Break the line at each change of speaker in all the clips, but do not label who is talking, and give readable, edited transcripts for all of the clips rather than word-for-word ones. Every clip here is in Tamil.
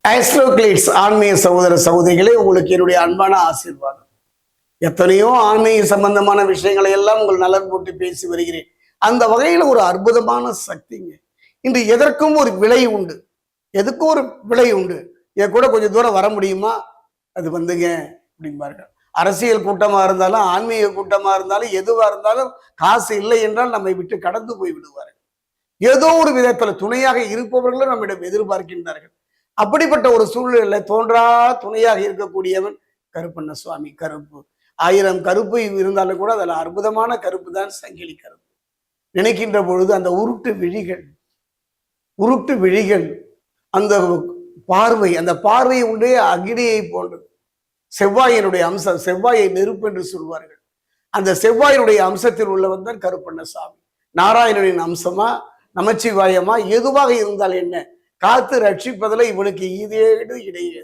ஆஸ்ட்ரோகிளிட்ஸ் ஆன்மீக சகோதர சகோதரிகளே, உங்களுக்கு என்னுடைய அன்பான ஆசீர்வாதம். எத்தனையோ ஆன்மீக சம்பந்தமான விஷயங்களை எல்லாம் உங்கள் நலன் போட்டு பேசி வருகிறேன். அந்த வகையில் ஒரு அற்புதமான சக்திங்க. இன்று எதற்கும் ஒரு விலை உண்டு, எதுக்கும் ஒரு விலை உண்டு. என் கூட கொஞ்சம் தூரம் வர முடியுமா? அது வந்துங்க அப்படிம்பார்கள். அரசியல் கூட்டமா இருந்தாலும், ஆன்மீக கூட்டமா இருந்தாலும், எதுவா இருந்தாலும் காசு இல்லை என்றால் நம்மை விட்டு கடந்து போய் விடுவார்கள். ஏதோ ஒரு விதத்துல துணையாக இருப்பவர்களும் நம்மிடம் எதிர்பார்க்கின்றார்கள். அப்படிப்பட்ட ஒரு சூழ்நிலையில தோன்றா துணையாக இருக்கக்கூடியவன் கருப்பண்ண சுவாமி. கருப்பு 1000 கருப்பு இருந்தாலும் கூட அதுல அற்புதமான கருப்பு தான் சங்கிலி கருப்பு. நினைக்கின்ற பொழுது அந்த உருட்டு விழிகள், அந்த பார்வை, அந்த பார்வை உண்டே அக்னியை போன்றது. செவ்வாயினுடைய அம்சம், செவ்வாயை நெருப்பு என்று சொல்வார்கள். அந்த செவ்வாயினுடைய அம்சத்தில் உள்ளவன் தான் கருப்பண்ண சாமி. நாராயணனின் அம்சமா, நமச்சிவாயமா, எதுவாக இருந்தால் என்ன, காத்து ரட்சிப்பதில் இவனுக்கு ஈதேடு இடையே.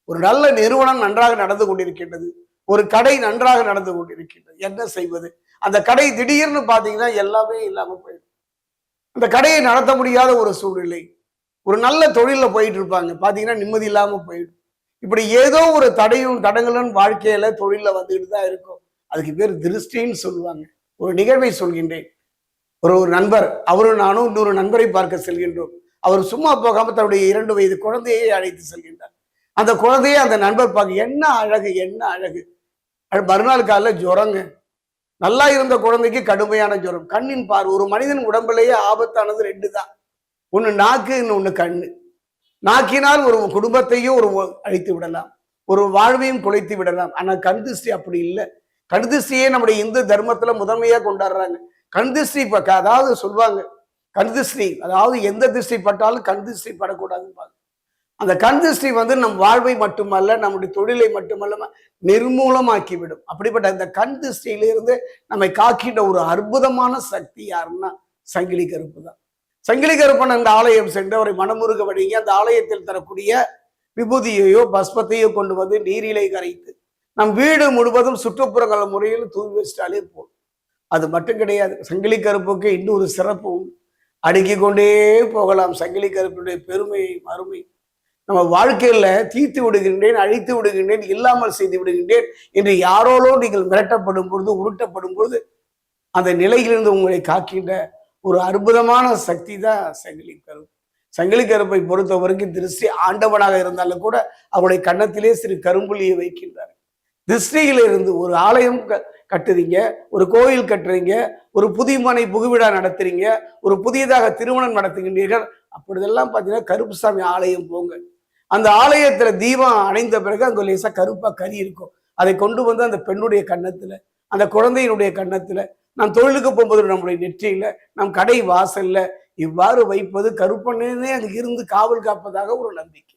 ஒரு நல்ல நிறுவனம் நன்றாக நடந்து கொண்டிருக்கின்றது, ஒரு கடை நன்றாக நடந்து கொண்டிருக்கின்றது. என்ன செய்வது? அந்த கடை திடீர்னு பாத்தீங்கன்னா எல்லாமே இல்லாம போயிடும். அந்த கடையை நடத்த முடியாத ஒரு சூழ்நிலை. ஒரு நல்ல தொழில போயிட்டு இருப்பாங்க, பாத்தீங்கன்னா நிம்மதி இல்லாம போயிடும். இப்படி ஏதோ ஒரு தடங்களும் வாழ்க்கையில தொழில வந்துட்டு தான் இருக்கும். அதுக்கு பேர் திருஷ்டின்னு சொல்லுவாங்க. ஒரு நிகழ்வை சொல்கின்றேன். ஒரு நண்பர், அவரும் நானும் இன்னொரு நண்பரை பார்க்க செல்கின்றோம். அவர் சும்மா போகாம தன்னுடைய 2 வயது குழந்தையை அழைத்து செல்கின்றார். அந்த குழந்தையை அந்த நண்பர் பார்க்க, என்ன அழகு, என்ன அழகு. மறுநாள் காலைல ஜுரங்க. நல்லா இருந்த குழந்தைக்கு கடுமையான ஜுரம். கண்ணின் பார்வை, ஒரு மனிதன் உடம்புலேயே ஆபத்தானது 2 தான். ஒண்ணு நாக்கு, இன்னொன்னு கண்ணு. நாக்கினால் ஒரு குடும்பத்தையும் ஒரு அழித்து விடலாம், ஒரு வாழ்வையும் குலைத்து விடலாம். ஆனா கண் திருஷ்டி அப்படி இல்லை. கண் திருஷ்டியே நம்முடைய இந்து தர்மத்துல முதன்மையா கொண்டாடுறாங்க. கண் திருஷ்டி அதாவது சொல்லுவாங்க, கண் திருஷ்டி அதாவது எந்த திருஷ்டி பட்டாலும் கண் திருஷ்டி படக்கூடாதுன்னு. அந்த கண் திருஷ்டி நம் வாழ்வை மட்டுமல்ல, நம்முடைய தொழிலை மட்டுமல்ல நிர்மூலமாக்கிவிடும். அப்படிப்பட்ட இந்த கண் திருஷ்டியிலிருந்து நம்மை காக்கின்ற ஒரு அற்புதமான சக்தி யாருன்னா சங்கிலி கருப்பு தான். சங்கிலி கருப்பன் அந்த ஆலயம் சென்று அவரை மனமுருக வழிங்க. அந்த ஆலயத்தில் தரக்கூடிய விபூதியையோ பஸ்பத்தையோ கொண்டு வந்து நீரிலை கரைத்து நம் வீடு முழுவதும் சுற்றுப்புறங்கள் முறையில் தூவி வச்சிட்டாலே போதும். அது மட்டும் கிடையாது, சங்கிலி கருப்புக்கு இன்னொரு சிறப்பு உண்டு. அடுக்கிக் கொண்டே போகலாம். சங்கிலி கருப்புடைய பெருமை அருமை நம்ம வாழ்க்கையில தீர்த்து விடுகின்றேன், அழித்து விடுகின்றேன், இல்லாமல் செய்து விடுகின்றேன் என்று யாரோலோ நீங்கள் மிரட்டப்படும் பொழுது, உருட்டப்படும் பொழுது அந்த நிலையிலிருந்து உங்களை காக்கின்ற ஒரு அற்புதமான சக்தி தான் சங்கிலி கருப்பு. சங்கிலி கருப்பை பொறுத்தவரைக்கும் திருஷ்டி ஆண்டவனாக இருந்தாலும் கூட அவருடைய கன்னத்திலே சிறு கரும்புள்ளியை வைக்கின்றார். திருஷ்டியிலிருந்து ஒரு ஆலயம் கட்டுறீங்க, ஒரு கோயில் கட்டுறீங்க, ஒரு புதிய மனை புகுவிழா நடத்துறீங்க, ஒரு புதியதாக திருமணம் நடத்துகின்றீர்கள், அப்படிதெல்லாம் பார்த்தீங்கன்னா கருப்புசாமி ஆலயம் போங்க. அந்த ஆலயத்துல தீபம் அணைந்த பிறகு அங்க லேசா கருப்பா கறி இருக்கும். அதை கொண்டு வந்து அந்த பெண்ணுடைய கன்னத்துல, அந்த குழந்தையினுடைய கன்னத்துல, நாம் தொழிலுக்கு போகும்போது நம்முடைய நெற்றியில, நம் கடை வாசல்ல இவ்வாறு வைப்பது கருப்பண்ணே அங்கு இருந்து காவல் காப்பதாக ஒரு நம்பிக்கை.